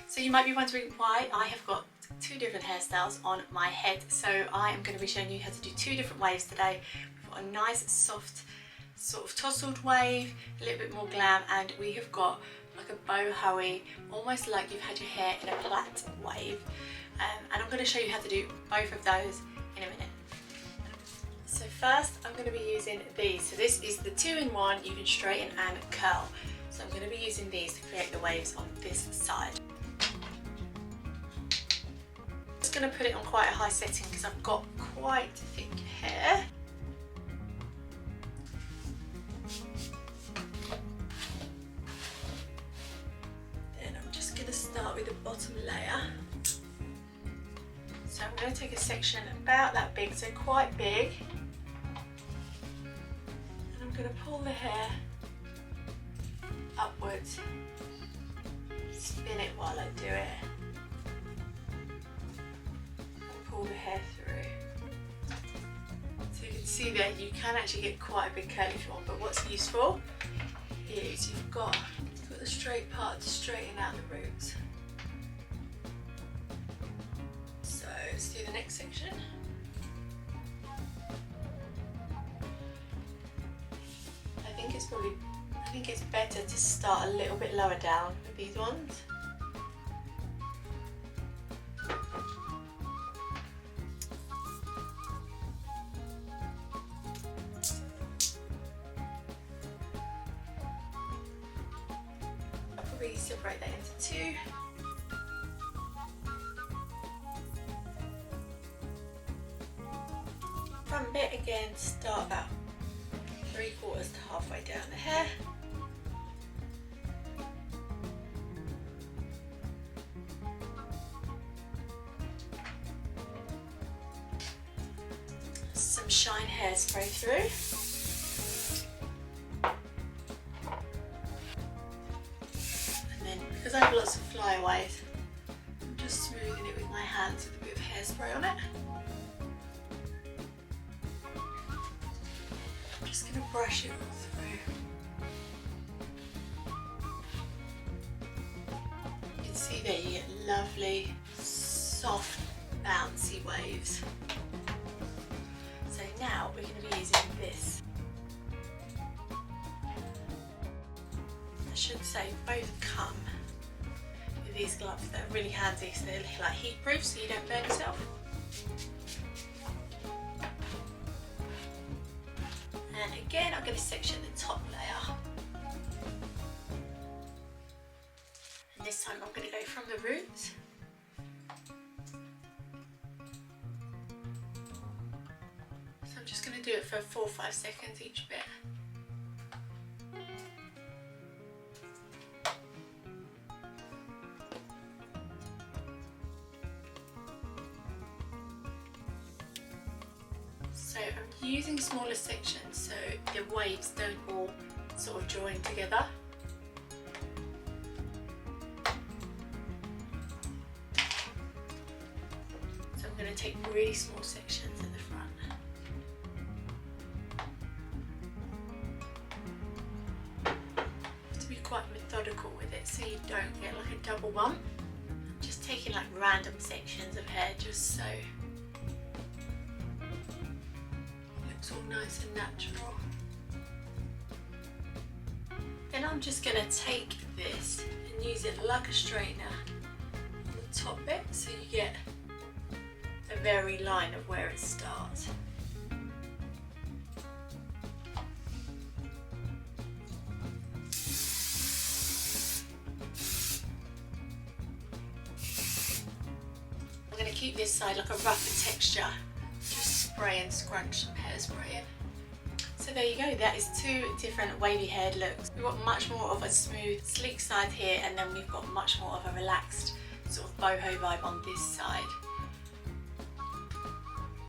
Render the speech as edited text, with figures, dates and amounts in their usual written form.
So you might be wondering why I have got two different hairstyles on my head. So I am going to be showing you how to do two different waves today. We've got a nice soft sort of tousled wave, a little bit more glam, and we have got like a boho-y, almost like you've had your hair in a plait wave. And I'm going to show you how to do both of those in a minute. So first I'm going to be using these. So this is the 2-in-1, you can straighten and curl. So I'm going to be using these to create the waves on this side. I'm just going to put it on quite a high setting because I've got quite thick hair. Then I'm just going to start with the bottom layer. So I'm going to take a section about that big, so quite big. And I'm going to pull the hair upwards, spin it while I do it, and pull the hair through. So you can see there, you can actually get quite a big curl if you want, but what's useful is you've got the straight part to straighten out the roots. So let's do the next section. I think it's better to start a little bit lower down with these ones. I'll probably separate that into two. Front bit again, start about 3/4 to halfway down the hair. Some shine hairspray through. And then because I have lots of flyaways, I'm just smoothing it with my hands with a bit of hairspray on it. I'm just going to brush it all through. You can see there you get lovely, soft, bouncy waves. So now we're going to be using this. I should say both come with these gloves that are really handy, so they're like heat proof so you don't burn yourself. And again, I'm going to section the top layer. And this time I'm going to go from the roots. So I'm just going to do it for 4 or 5 seconds each bit. So I'm using smaller sections so the waves don't all sort of join together. So I'm going to take really small sections at the front. You have to be quite methodical with it so you don't get like a double bump. I'm just taking like random sections of hair just so it's all nice and natural. Then I'm just going to take this and use it like a straightener on the top bit so you get a very line of where it starts. I'm going to keep this side like a rougher texture. Just spray and scrunch some hairspray in. So there you go, that is two different wavy haired looks. We've got much more of a smooth, sleek side here, and then we've got much more of a relaxed sort of boho vibe on this side.